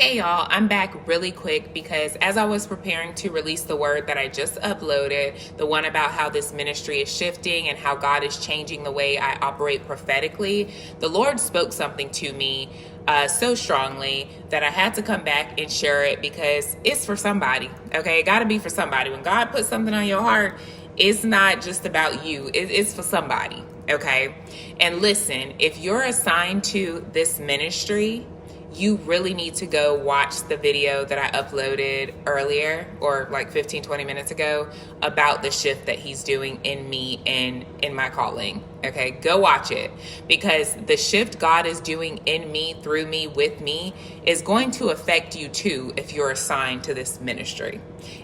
Hey y'all, I'm back really quick because as I was preparing to release the word that I just uploaded, the one about how this ministry is shifting and how God is changing the way I operate prophetically, the Lord spoke something to me so strongly that I had to come back and share it because it's for somebody, okay? It gotta be for somebody. When God puts something on your heart, it's not just about you, it's for somebody, okay? And listen, if you're assigned to this ministry, you really need to go watch the video that I uploaded earlier, or like 15-20 minutes ago, about the shift that he's doing in me and in my calling. Okay, go watch it, because the shift God is doing in me, through me, with me is going to affect you too if you're assigned to this ministry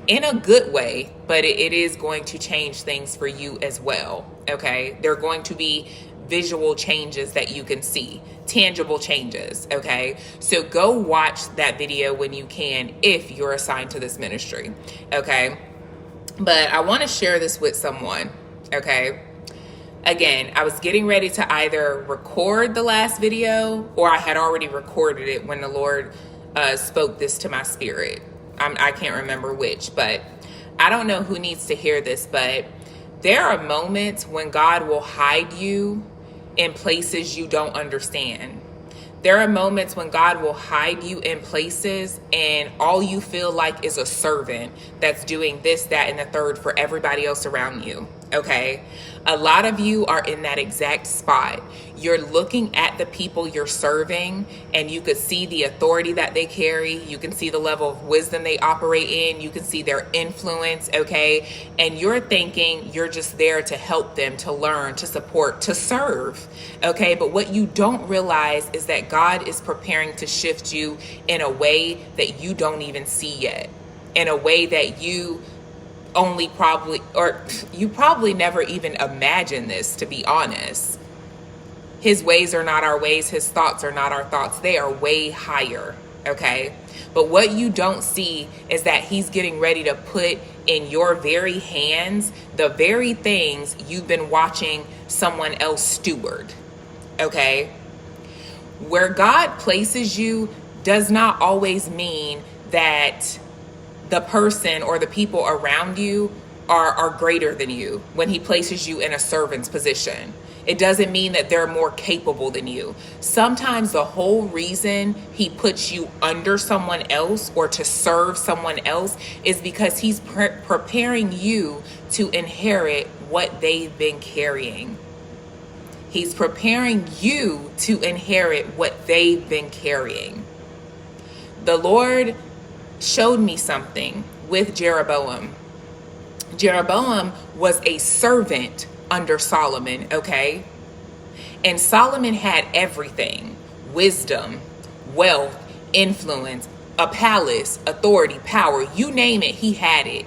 in a good way, but it is going to change things for you as well. Okay, there are going to be visual changes that you can see, tangible changes. Okay, so go watch that video when you can if you're assigned to this ministry. Okay, but I want to share this with someone. Okay, again, I was getting ready to either record the last video or I had already recorded it when the Lord spoke this to my spirit. I can't remember which, but I don't know who needs to hear this, but there are moments when God will hide you in places you don't understand. There are moments when God will hide you in places and all you feel like is a servant that's doing this, that, and the third for everybody else around you. Okay, a lot of you are in that exact spot. You're looking at the people you're serving and you could see the authority that they carry. You can see the level of wisdom they operate in. You can see their influence, okay? And you're thinking you're just there to help them, to learn, to support, to serve, okay? But what you don't realize is that God is preparing to shift you in a way that you don't even see yet, in a way that you probably never even imagined this, to be honest. His ways are not our ways. His thoughts are not our thoughts. They are way higher, okay? But what you don't see is that he's getting ready to put in your very hands the very things you've been watching someone else steward, okay? Where God places you does not always mean that the person or the people around you are greater than you when he places you in a servant's position. It doesn't mean that they're more capable than you. Sometimes the whole reason he puts you under someone else or to serve someone else is because he's preparing you to inherit what they've been carrying. He's preparing you to inherit what they've been carrying. The Lord showed me something with Jeroboam. Jeroboam was a servant under Solomon, okay? And Solomon had everything: wisdom, wealth, influence, a palace, authority, power, you name it, he had it.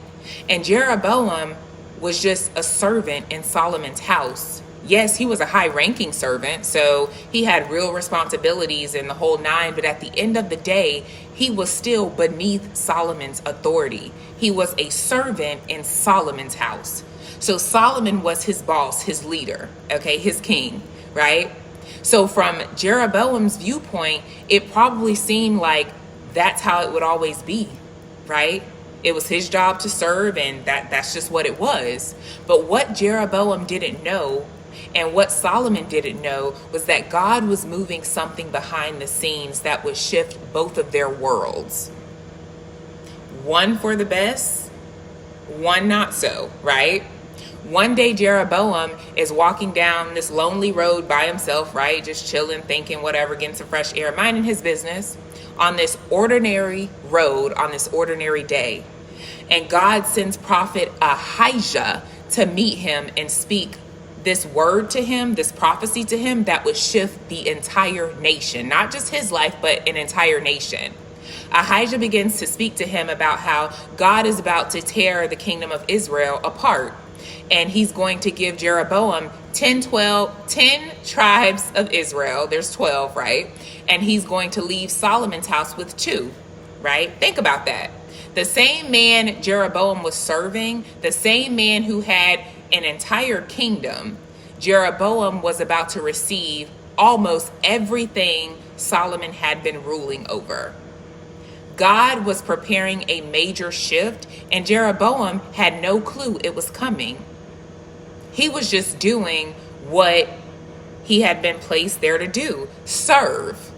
And Jeroboam was just a servant in Solomon's house. Yes, he was a high-ranking servant, so he had real responsibilities in the whole nine, but at the end of the day, he was still beneath Solomon's authority. He was a servant in Solomon's house. So Solomon was his boss, his leader, okay, his king, right? So from Jeroboam's viewpoint, it probably seemed like that's how it would always be, right? It was his job to serve, and that's just what it was. But what Jeroboam didn't know, and what Solomon didn't know, was that God was moving something behind the scenes that would shift both of their worlds. One for the best, one not so, right? One day Jeroboam is walking down this lonely road by himself, right? Just chilling, thinking, whatever, getting some fresh air, minding his business on this ordinary road on this ordinary day. And God sends prophet Ahijah to meet him and speak this word to him, this prophecy to him that would shift the entire nation, not just his life, but an entire nation. Ahijah begins to speak to him about how God is about to tear the kingdom of Israel apart. And he's going to give Jeroboam 10 tribes of Israel. There's 12, right? And he's going to leave Solomon's house with 2, right? Think about that. The same man Jeroboam was serving, the same man who had an entire kingdom, Jeroboam was about to receive almost everything Solomon had been ruling over. God was preparing a major shift, and Jeroboam had no clue it was coming. He was just doing what he had been placed there to do, serve,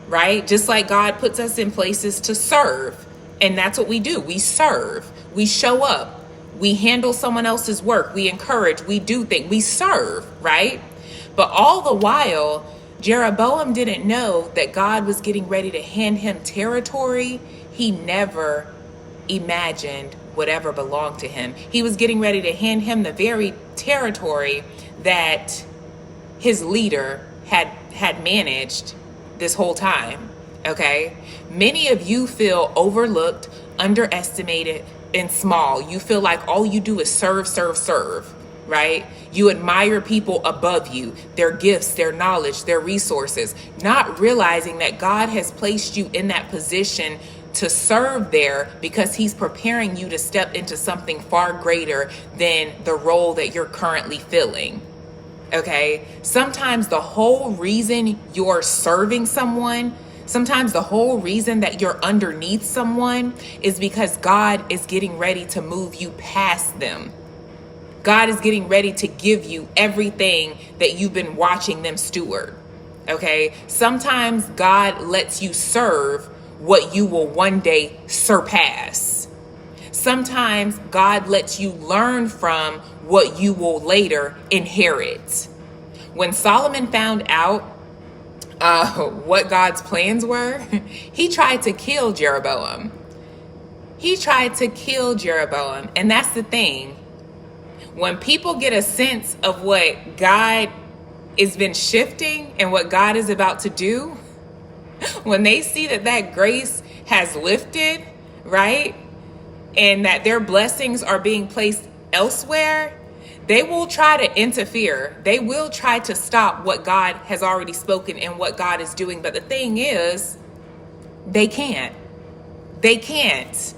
right? Just like God puts us in places to serve. And that's what we do. We serve. We show up. We handle someone else's work. We encourage. We do things. We serve, right? But all the while, Jeroboam didn't know that God was getting ready to hand him territory he never imagined would ever belong to him. He was getting ready to hand him the very territory that his leader had managed this whole time. Okay? Many of you feel overlooked, underestimated, and small. You feel like all you do is serve, serve, serve, right? You admire people above you, their gifts, their knowledge, their resources, not realizing that God has placed you in that position to serve there because he's preparing you to step into something far greater than the role that you're currently filling. Okay? Sometimes the whole reason you're serving someone, sometimes the whole reason that you're underneath someone is because God is getting ready to move you past them. God is getting ready to give you everything that you've been watching them steward. Okay? Sometimes God lets you serve what you will one day surpass. Sometimes God lets you learn from what you will later inherit. When Solomon found out what God's plans were, he tried to kill Jeroboam. He tried to kill Jeroboam. And that's the thing. When people get a sense of what God has been shifting and what God is about to do, when they see that grace has lifted, right? And that their blessings are being placed elsewhere, they will try to interfere. They will try to stop what God has already spoken and what God is doing. But the thing is, they can't. They can't.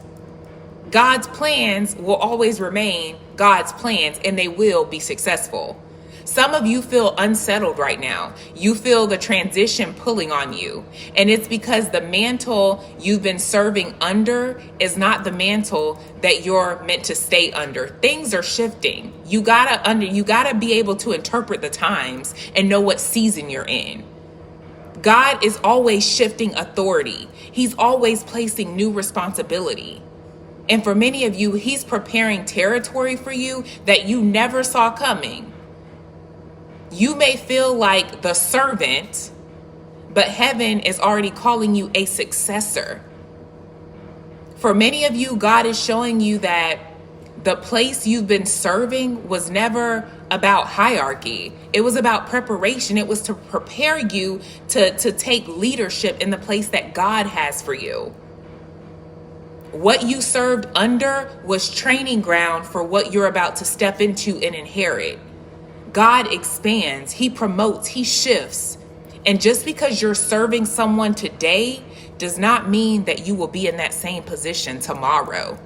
God's plans will always remain God's plans, and they will be successful. Some of you feel unsettled right now. You feel the transition pulling on you. And it's because the mantle you've been serving under is not the mantle that you're meant to stay under. Things are shifting. You gotta be able to interpret the times and know what season you're in. God is always shifting authority. He's always placing new responsibility. And for many of you, he's preparing territory for you that you never saw coming. You may feel like the servant, but heaven is already calling you a successor. For many of you, God is showing you that the place you've been serving was never about hierarchy. It was about preparation. It was to prepare you to take leadership in the place that God has for you. What you served under was training ground for what you're about to step into and inherit. God expands, he promotes, he shifts. And just because you're serving someone today does not mean that you will be in that same position tomorrow.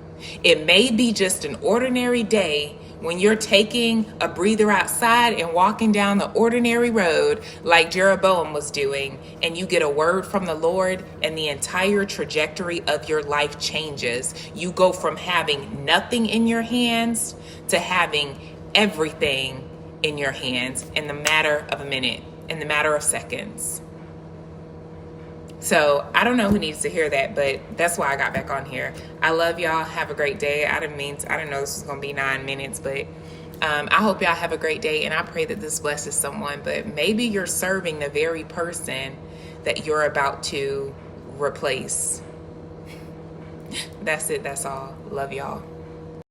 It may be just an ordinary day when you're taking a breather outside and walking down the ordinary road like Jeroboam was doing, and you get a word from the Lord and the entire trajectory of your life changes. You go from having nothing in your hands to having everything in your hands in the matter of a minute, in the matter of seconds. So I don't know who needs to hear that, but that's why I got back on here. I love y'all. Have a great day. I didn't know this was going to be 9 minutes, but I hope y'all have a great day. And I pray that this blesses someone, but maybe you're serving the very person that you're about to replace. That's it. That's all. Love y'all.